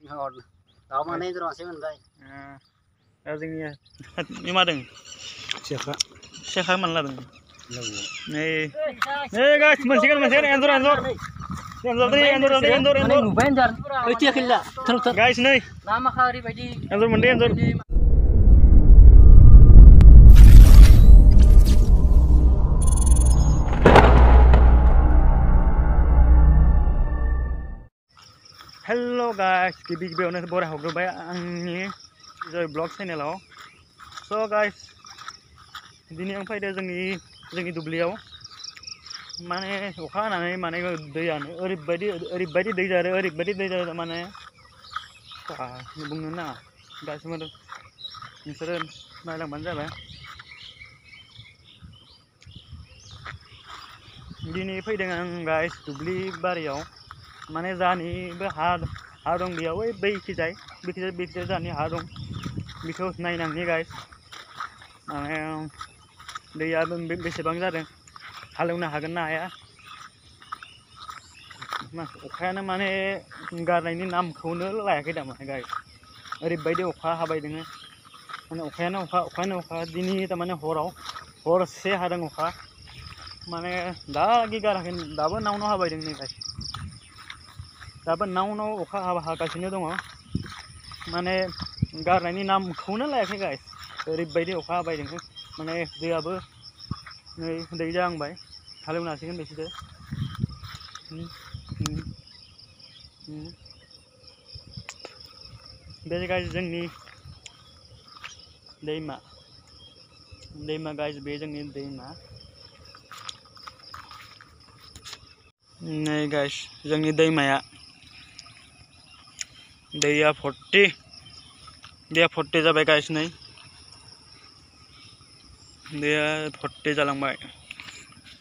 Đó mà nên rồi sẽ mình đây. Nhưng mà đừng xe khác mình là đừng này guys mình sẽ guys này Hello guys, गिबियावनो बराय हरग्रोबाय आंनि जय blog चेनेलाव। So guys, दिनै आं फैदो जोंनि दुब्लियाव माने अखा हानानै माने दैयानो ओरैबायदि दै जादों माने बुंनो नाङा। गासिबो नोंसोरो नायलांबानो जाबाय। दिनै फैदों आं गाइस दुब्लि बारियाव माने जानिबो हा दं बेयाव बैखिजाय जानि हा दं बेखौ नायनांनि गाइस माने दैया बेसेबां जादों हालेवनो हागोन ना हाया अखायानो माने गारनायनि नामखौनो लायाखै थारमाने गाइस ओरैबायदि अखा हाबाय दोङो माने अखायानो अखा दिनै थारमाने हरसे हादों अखा माने दागि गाराखै दाबो नाव हाबाय दों नै गाइस दाबो नाव अखा हागासिनो दङ माने गारनायनि नामखौनो लायाखै गाइस ओरैबायदि अखा हाबाय दोङो माने दैयाबो नै दै जाहांबाय हालेवनो हासिगोन बिसोरो बे गाइस जोंनि दैमा गाइस बे जोंनि दैमा नै गाइस जोंनि दैमाया दैया फर्टी जाबाय गाइस नै दैया 40 जालांबाय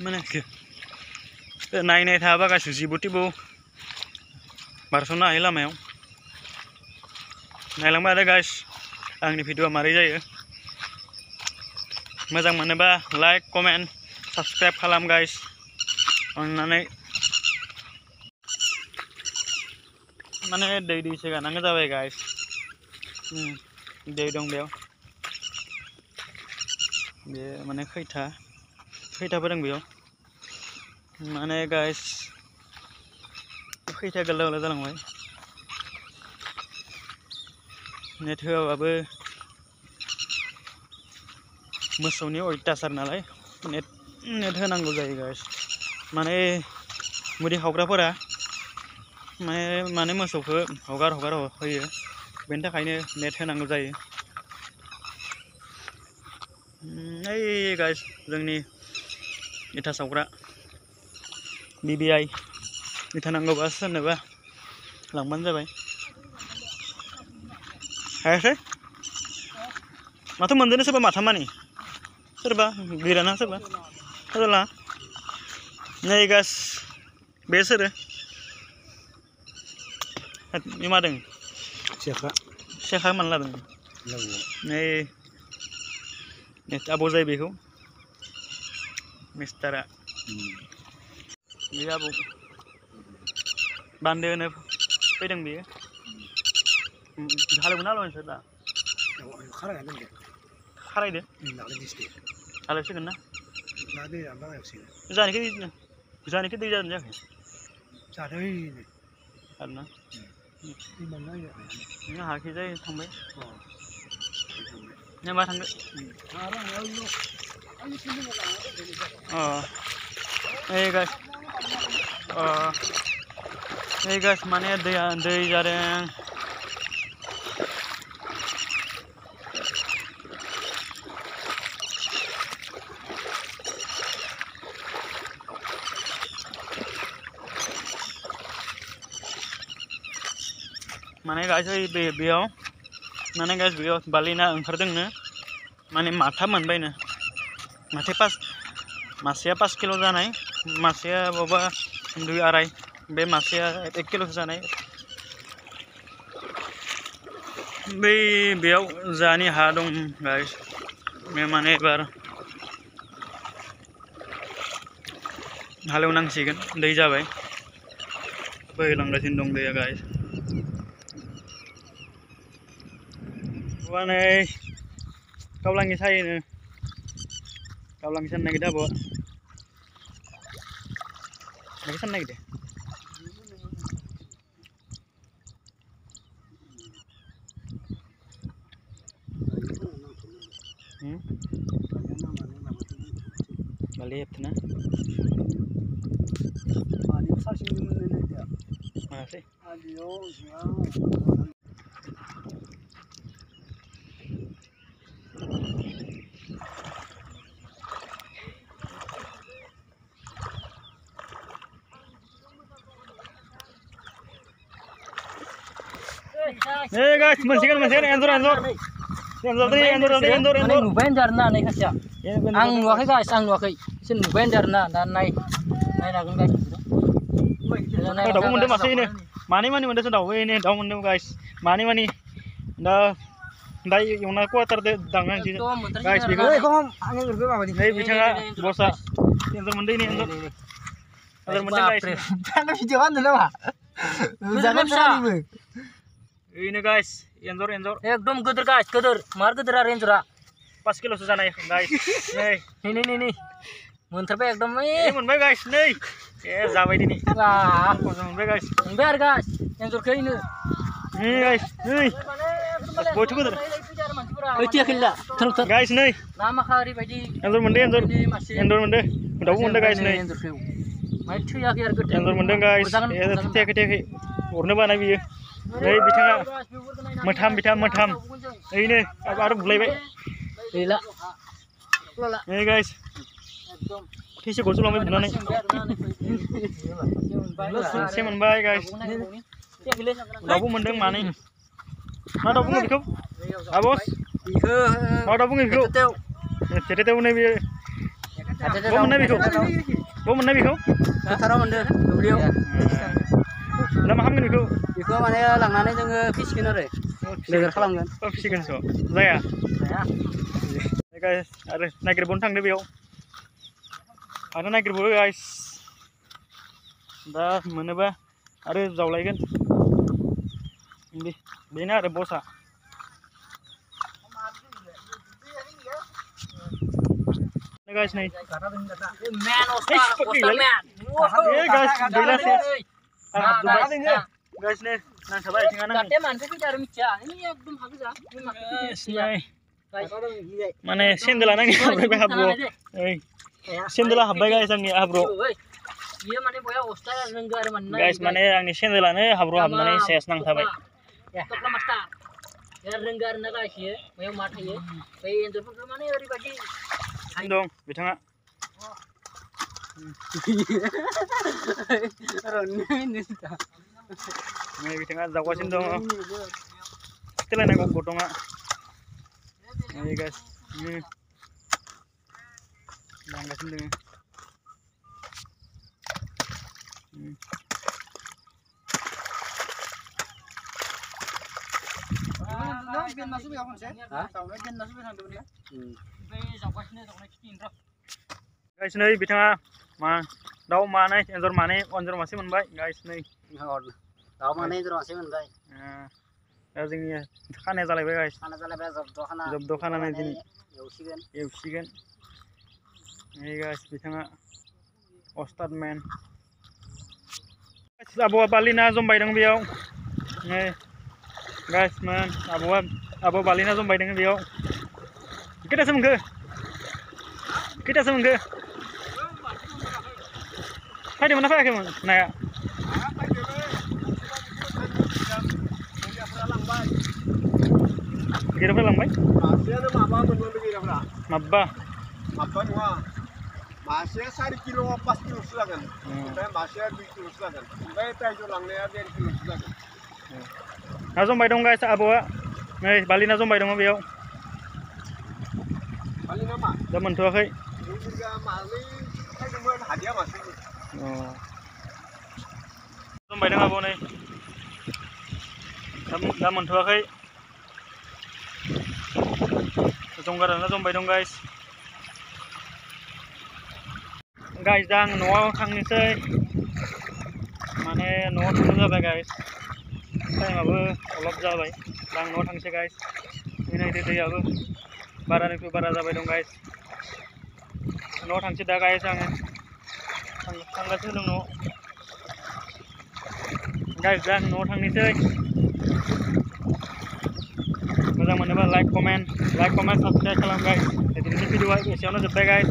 माने नायनाय थाबा गाइस जिबौ बारस'नो हायो लामायाव नायलांबाय आरो गाइस आंनि भिडिअआ मारै जायो मोजां मोनोबा लाइक कमेन्ट साबस्क्राइब खालाम गाइस अननानै माने दैसो गानांगौ जाबाय गाइस दै दं बेयाव बे माने खैथाबो दं बेयाव माने गाइस खैथा गोलाव जालांबाय नेट होआबाबो मोसौनि अयथासार नालाय नेट होनांगौ जायो गाइस माने मुरि खावग्राफोरा माने मोसौखौ हगार होयो बेनि थाखायनो नेट होनांगौ जायो ओइ गाइस जोंनि इथा सावग्रा BBI इथा नांगौबा सोरनोबा लांबानो जाबाय हायाखै माथो मोनदों सोरबा माथामानि सोरबा गैराना सोरबा नै गाइस बे सोरो मादों सेखा मान लादों नै आबौ जायो बेखौ मिस्टारा बे आबौ बान्दो होनो फैदों बेयो हालेवगोन ना नोंसोर दा खारायदो हालेवसिगोन ना जानिखै दै जादों जायाखै आरोना नों हाखैजाय थांबाय नों मा थांदो गाइस माने दै जादों माने गाइस बेयाव बालि ना ओंखारदोंनो माने माथा मोनबायनो मासेया 5 किल' जानाय मासेया बबा 2-2.5 बे मासेया 1 किल' जानाय बेयाव जानि हा दं गाइस माने एबार हालेवनांसिगोन दै जाबाय बोहैलांगासिनो दं दैया guys Abuan này câu lăng như say nè, câu lăng xanh này cái đó bộ, cái xanh này kìa. Balik na. Masih. Hey guys, masih endor. Nubain jarna nih kasih. Ang nuakai guys, Sin nubain jarna dan naik nagun guys. Daun mende masih ini. Mani mende sudah ini daun mende guys. Mani. Dai yung na ko tar de dangan sih. Guys, biko. Hey, bicara bosa. Endor mende ini endor. Endor mende guys. Jangan videoan dulu, Pak. Jangan sih. Ini guys, endor. Ekdom gedor guys, mar gedor endora. 5 kilo susah naik guys. Nih. Munterbe ekdom Ini mun guys, nih. Zawai ini. Wah, mun guys. Biar guys, endor ke ini. Nih guys, nih. Bocok gedor. Terus Guys, nih. Nama kari badi. Endor mende. Daun mende guys nih. Endor mende guys. Teke. Urne bana biye. Đây bicara matham. Ini apa bulai baik. Lila. Hey guys. Kisi gosok lama bulan ini. Semen baik guys. Dabu mendeng mana? Nah dabu nggak bikau? Abos? Mau dabu nggak bikau? Jadi tahu nih biar. Bom mana bikau? Taruh mendeng. Beliau. Lama ham bikau? Bikau mana langannya jangan fiskin ada. Legar kalam kan? Oh fiskin so. Zaya. Guys, ada naik bontang deh biau. Ada naik boleh guys. Dah mana bah? Ada jauh lagi kan? Ini, bina ada bosa. Nah guys nih. Man Oscar man. Guys, bila sih. Guys nih, nang sabai tinggal nang. Kate man tapi cari mica. Ini ekdom habis ah. Ini maksudnya. Mana sendela nang ni habro. Sendela habai guys ang ni habro. Iya mana boya Oscar nenggar mana. Guys mana ang ni sendela ni habro habna ni ses nang sabai. Ya, tok master. Ya nenggar na guys ya. Boya mat ya. Pai endur pun mana dari bagi. Dong, bitanga. Ini bitanga jawa sindong. Setelah nak gotonga. Ini guys, ini. Langgar sindong. Guys nih bitanga daun mana endor mana onjor masih menbaik guys nih. Daun mana endor masih menbaik. Ya जोंनि खानाय जालायबाय guys. खाना जालायबाय जब्द' खानानै दिनै एवसिगोन. Ini guys bitanga Ostad man. Abuwa balina zombay dong biyaw. Nih guys man, abuwa balina zombay dong biyaw. Kita semengke. Hai di mana pak kamu? Naya. Kira berapa lambai? Masih ada mabah belum kira berapa? Mabah Mabah masih 4 kilo 5 kilo silakan. Sampai masih 2 kilo silakan. Sampai tahu langnya 2 kilo silakan. Nah zombay dong guys abuwa. Nih balina zombay dong biyaw. Balina mah? Zaman tua kai. Juga mali, saya cuma hadiah masih. Oh. Zombay dong abuwa nih. Zaman tua kai. Jonggaran zombay dong guys. Guys đang nấu thằng này chơi. Mà nè nấu thằng ra vậy guys. Đây mà vừa lọc ra vậy. Đang nấu thằng chơi guys. नायदो दैयाबो बारानिख्रुइ बारा जाबाय दं guys न'आव थांसै दा guys आङो थांगासिनो दं न'आव गाइस दा न'आव थांनोसै मोजां मोनोबा लाइक कमेन्ट साबस्क्राइब खालाम गाइस दिनैनि भिडिअआ एसेयावनो जोब्बाय गाइस